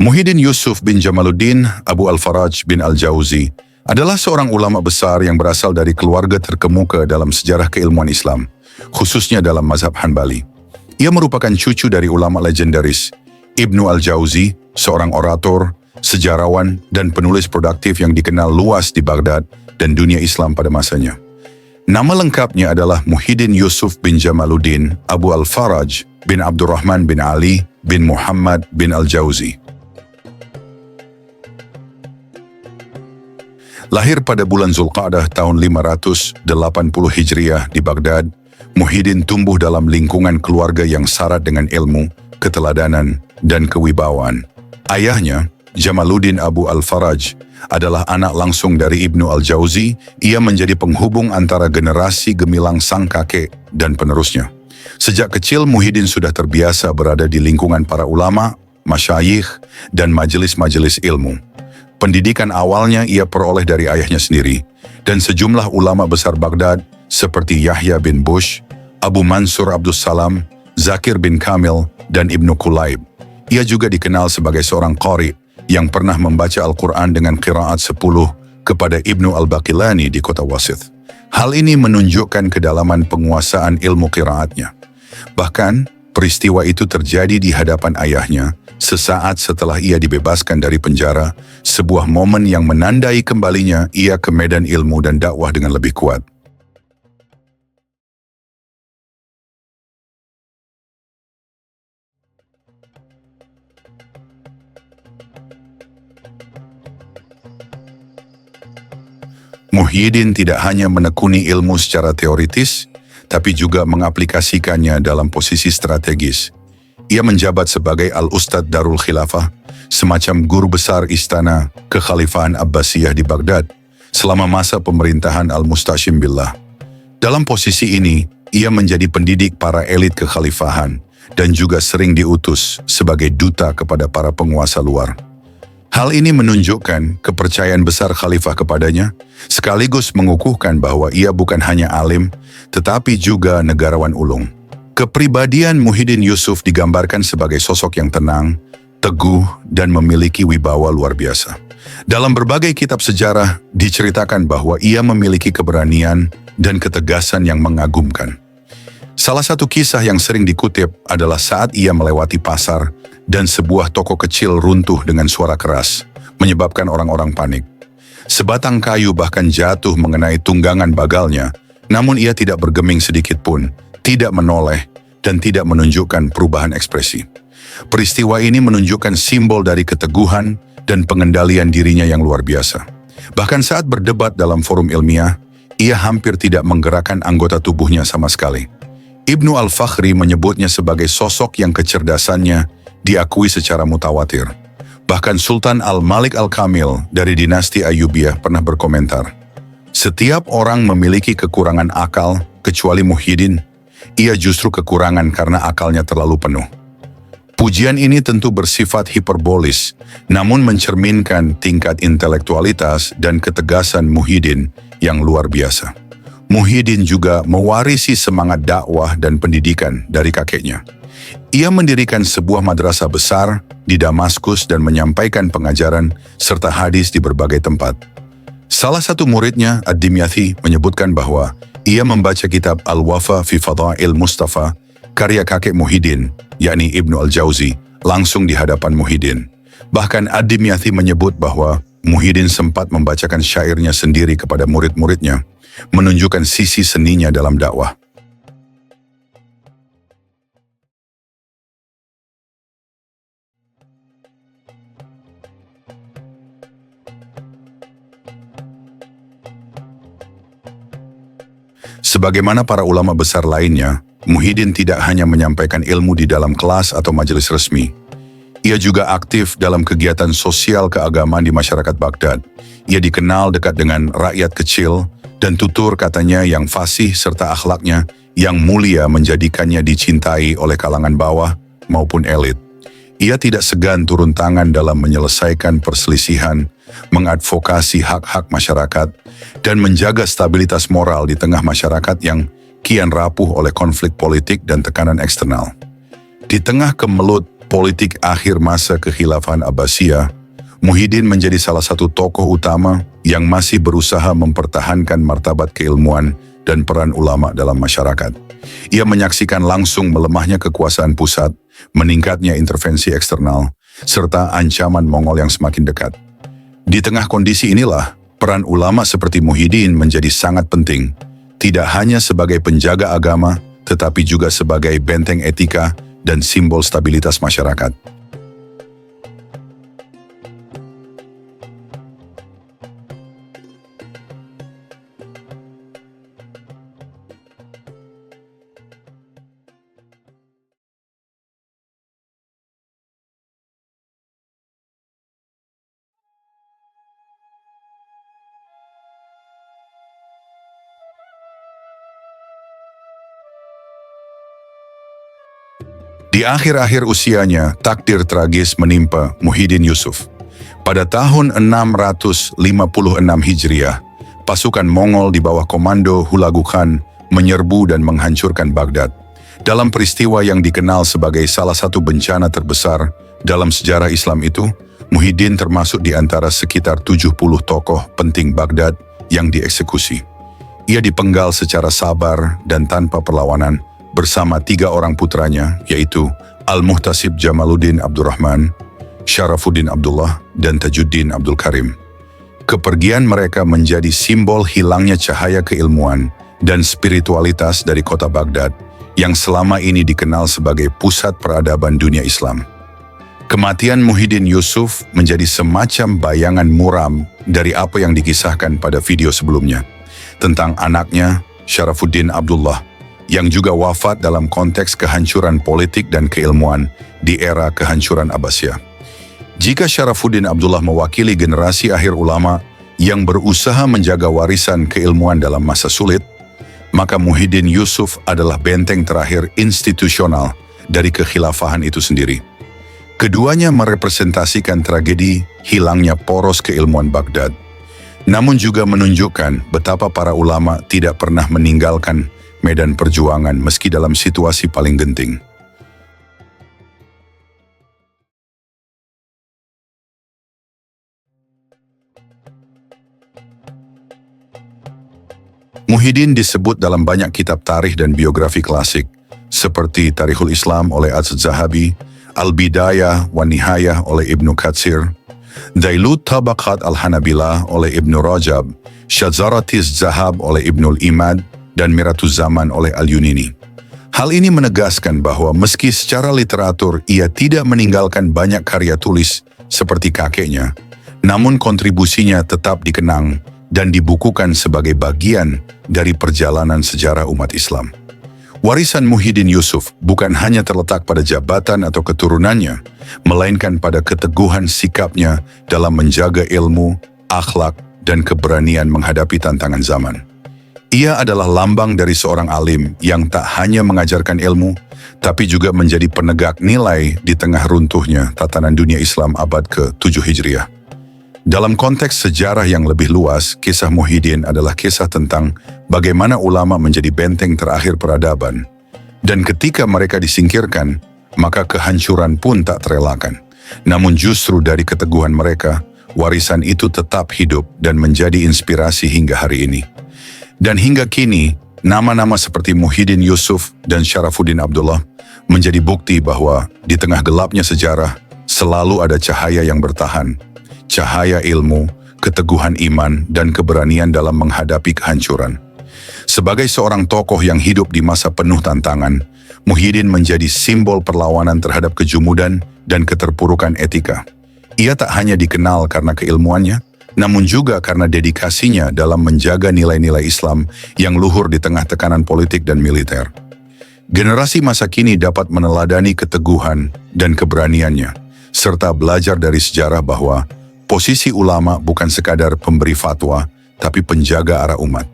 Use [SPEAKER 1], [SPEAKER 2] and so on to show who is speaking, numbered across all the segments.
[SPEAKER 1] Muhyiddin Yusuf bin Jamaluddin Abu Al-Faraj bin Al-Jauzi adalah seorang ulama besar yang berasal dari keluarga terkemuka dalam sejarah keilmuan Islam, khususnya dalam mazhab Hanbali. Ia merupakan cucu dari ulama legendaris Ibnu Al-Jauzi, seorang orator, sejarawan, dan penulis produktif yang dikenal luas di Baghdad dan dunia Islam pada masanya. Nama lengkapnya adalah Muhyiddin Yusuf bin Jamaluddin Abu Al-Faraj bin Abdurrahman bin Ali bin Muhammad bin Al-Jauzi. Lahir pada bulan Zulqa'dah tahun 580 Hijriah di Baghdad, Muhyiddin tumbuh dalam lingkungan keluarga yang syarat dengan ilmu, keteladanan, dan kewibawaan. Ayahnya, Jamaluddin Abu Al-Faraj, adalah anak langsung dari Ibnu Al-Jauzi. Ia menjadi penghubung antara generasi gemilang sang kakek dan penerusnya. Sejak kecil, Muhyiddin sudah terbiasa berada di lingkungan para ulama, masyayikh, dan majelis-majelis ilmu. Pendidikan awalnya ia peroleh dari ayahnya sendiri, dan sejumlah ulama besar Baghdad seperti Yahya bin Bush, Abu Mansur Abdus Salam, Zakir bin Kamil, dan Ibnu Kulaib. Ia juga dikenal sebagai seorang qari yang pernah membaca Al-Quran dengan qiraat 10 kepada Ibnu Al-Baqilani di kota Wasith. Hal ini menunjukkan kedalaman penguasaan ilmu qiraatnya. Bahkan, peristiwa itu terjadi di hadapan ayahnya sesaat setelah ia dibebaskan dari penjara, sebuah momen yang menandai kembalinya ia ke medan ilmu dan dakwah dengan lebih kuat. Muhyiddin tidak hanya menekuni ilmu secara teoritis, tapi juga mengaplikasikannya dalam posisi strategis. Ia menjabat sebagai Al-Ustadz Darul Khilafah, semacam guru besar istana kekhalifahan Abbasiyah di Baghdad, selama masa pemerintahan Al-Mustashim Billah. Dalam posisi ini, ia menjadi pendidik para elit kekhalifahan dan juga sering diutus sebagai duta kepada para penguasa luar. Hal ini menunjukkan kepercayaan besar khalifah kepadanya, sekaligus mengukuhkan bahwa ia bukan hanya alim, tetapi juga negarawan ulung. Kepribadian Muhyiddin Yusuf digambarkan sebagai sosok yang tenang, teguh, dan memiliki wibawa luar biasa. Dalam berbagai kitab sejarah, diceritakan bahwa ia memiliki keberanian dan ketegasan yang mengagumkan. Salah satu kisah yang sering dikutip adalah saat ia melewati pasar dan sebuah toko kecil runtuh dengan suara keras, menyebabkan orang-orang panik. Sebatang kayu bahkan jatuh mengenai tunggangan bagalnya, namun ia tidak bergeming sedikit pun, tidak menoleh, dan tidak menunjukkan perubahan ekspresi. Peristiwa ini menunjukkan simbol dari keteguhan dan pengendalian dirinya yang luar biasa. Bahkan saat berdebat dalam forum ilmiah, ia hampir tidak menggerakkan anggota tubuhnya sama sekali. Ibnu Al-Fakhri menyebutnya sebagai sosok yang kecerdasannya diakui secara mutawatir. Bahkan Sultan Al-Malik Al-Kamil dari dinasti Ayyubiyah pernah berkomentar, "Setiap orang memiliki kekurangan akal kecuali Muhyiddin. Ia justru kekurangan karena akalnya terlalu penuh." Pujian ini tentu bersifat hiperbolis, namun mencerminkan tingkat intelektualitas dan ketegasan Muhyiddin yang luar biasa. Muhyiddin juga mewarisi semangat dakwah dan pendidikan dari kakeknya. Ia mendirikan sebuah madrasah besar di Damaskus dan menyampaikan pengajaran serta hadis di berbagai tempat. Salah satu muridnya, Ad-Dimyathi, menyebutkan bahwa ia membaca kitab Al-Wafa fi Fadha'il Mustafa, karya kakek Muhyiddin, yakni Ibnu Al-Jauzi, langsung di hadapan Muhyiddin. Bahkan Ad-Dimyathi menyebut bahwa Muhyiddin sempat membacakan syairnya sendiri kepada murid-muridnya, menunjukkan sisi seninya dalam dakwah. Sebagaimana para ulama besar lainnya, Muhyiddin tidak hanya menyampaikan ilmu di dalam kelas atau majelis resmi. Ia juga aktif dalam kegiatan sosial keagamaan di masyarakat Baghdad. Ia dikenal dekat dengan rakyat kecil dan tutur katanya yang fasih serta akhlaknya yang mulia menjadikannya dicintai oleh kalangan bawah maupun elit. Ia tidak segan turun tangan dalam menyelesaikan perselisihan, mengadvokasi hak-hak masyarakat, dan menjaga stabilitas moral di tengah masyarakat yang kian rapuh oleh konflik politik dan tekanan eksternal. Di tengah kemelut politik akhir masa kekhilafahan Abbasiyah, Muhyiddin menjadi salah satu tokoh utama yang masih berusaha mempertahankan martabat keilmuan dan peran ulama dalam masyarakat. Ia menyaksikan langsung melemahnya kekuasaan pusat, meningkatnya intervensi eksternal, serta ancaman Mongol yang semakin dekat. Di tengah kondisi inilah, peran ulama seperti Muhyiddin menjadi sangat penting, tidak hanya sebagai penjaga agama, tetapi juga sebagai benteng etika dan simbol stabilitas masyarakat. Di akhir-akhir usianya, takdir tragis menimpa Muhyiddin Yusuf. Pada tahun 656 Hijriah, pasukan Mongol di bawah komando Hulagu Khan menyerbu dan menghancurkan Baghdad. Dalam peristiwa yang dikenal sebagai salah satu bencana terbesar dalam sejarah Islam itu, Muhyiddin termasuk di antara sekitar 70 tokoh penting Baghdad yang dieksekusi. Ia dipenggal secara sabar dan tanpa perlawanan, bersama 3 orang putranya, yaitu Al-Muhtasib Jamaluddin Abdurrahman, Syarafuddin Abdullah, dan Tajuddin Abdul Karim. Kepergian mereka menjadi simbol hilangnya cahaya keilmuan dan spiritualitas dari kota Baghdad yang selama ini dikenal sebagai pusat peradaban dunia Islam. Kematian Muhyiddin Yusuf menjadi semacam bayangan muram dari apa yang dikisahkan pada video sebelumnya tentang anaknya Syarafuddin Abdullah yang juga wafat dalam konteks kehancuran politik dan keilmuan di era kehancuran Abbasiyah. Jika Syarafuddin Abdullah mewakili generasi akhir ulama yang berusaha menjaga warisan keilmuan dalam masa sulit, maka Muhyiddin Yusuf adalah benteng terakhir institusional dari kekhilafahan itu sendiri. Keduanya merepresentasikan tragedi hilangnya poros keilmuan Baghdad, namun juga menunjukkan betapa para ulama tidak pernah meninggalkan medan perjuangan meski dalam situasi paling genting. Muhyiddin disebut dalam banyak kitab tarikh dan biografi klasik, seperti Tarikhul Islam oleh Az-Zahabi, Al-Bidayah wa Nihayah oleh Ibnu Katsir, Dailut Tabaqat Al-Hanabilah oleh Ibnu Rajab, Syadzaratis Zahab oleh Ibnul Imad, dan Miratuz Zaman oleh Al-Yunini. Hal ini menegaskan bahwa meski secara literatur ia tidak meninggalkan banyak karya tulis seperti kakeknya, namun kontribusinya tetap dikenang dan dibukukan sebagai bagian dari perjalanan sejarah umat Islam. Warisan Muhyiddin Yusuf bukan hanya terletak pada jabatan atau keturunannya, melainkan pada keteguhan sikapnya dalam menjaga ilmu, akhlak, dan keberanian menghadapi tantangan zaman. Ia adalah lambang dari seorang alim yang tak hanya mengajarkan ilmu, tapi juga menjadi penegak nilai di tengah runtuhnya tatanan dunia Islam abad ke-7 Hijriah. Dalam konteks sejarah yang lebih luas, kisah Muhyiddin adalah kisah tentang bagaimana ulama menjadi benteng terakhir peradaban. Dan ketika mereka disingkirkan, maka kehancuran pun tak terelakkan. Namun justru dari keteguhan mereka, warisan itu tetap hidup dan menjadi inspirasi hingga hari ini. Dan hingga kini, nama-nama seperti Muhyiddin Yusuf dan Syarafuddin Abdullah menjadi bukti bahwa di tengah gelapnya sejarah selalu ada cahaya yang bertahan, cahaya ilmu, keteguhan iman, dan keberanian dalam menghadapi kehancuran. Sebagai seorang tokoh yang hidup di masa penuh tantangan, Muhyiddin menjadi simbol perlawanan terhadap kejumudan dan keterpurukan etika. Ia tak hanya dikenal karena keilmuannya, namun juga karena dedikasinya dalam menjaga nilai-nilai Islam yang luhur di tengah tekanan politik dan militer. Generasi masa kini dapat meneladani keteguhan dan keberaniannya, serta belajar dari sejarah bahwa posisi ulama bukan sekadar pemberi fatwa, tapi penjaga arah umat.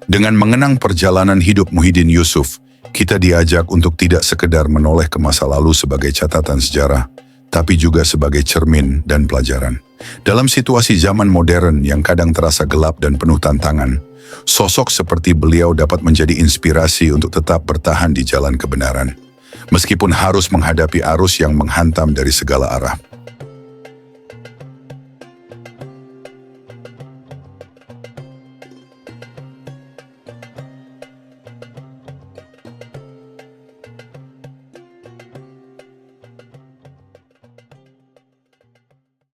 [SPEAKER 1] Dengan mengenang perjalanan hidup Muhyiddin Yusuf, kita diajak untuk tidak sekedar menoleh ke masa lalu sebagai catatan sejarah, tapi juga sebagai cermin dan pelajaran. Dalam situasi zaman modern yang kadang terasa gelap dan penuh tantangan, sosok seperti beliau dapat menjadi inspirasi untuk tetap bertahan di jalan kebenaran. meskipun harus menghadapi arus yang menghantam dari segala arah.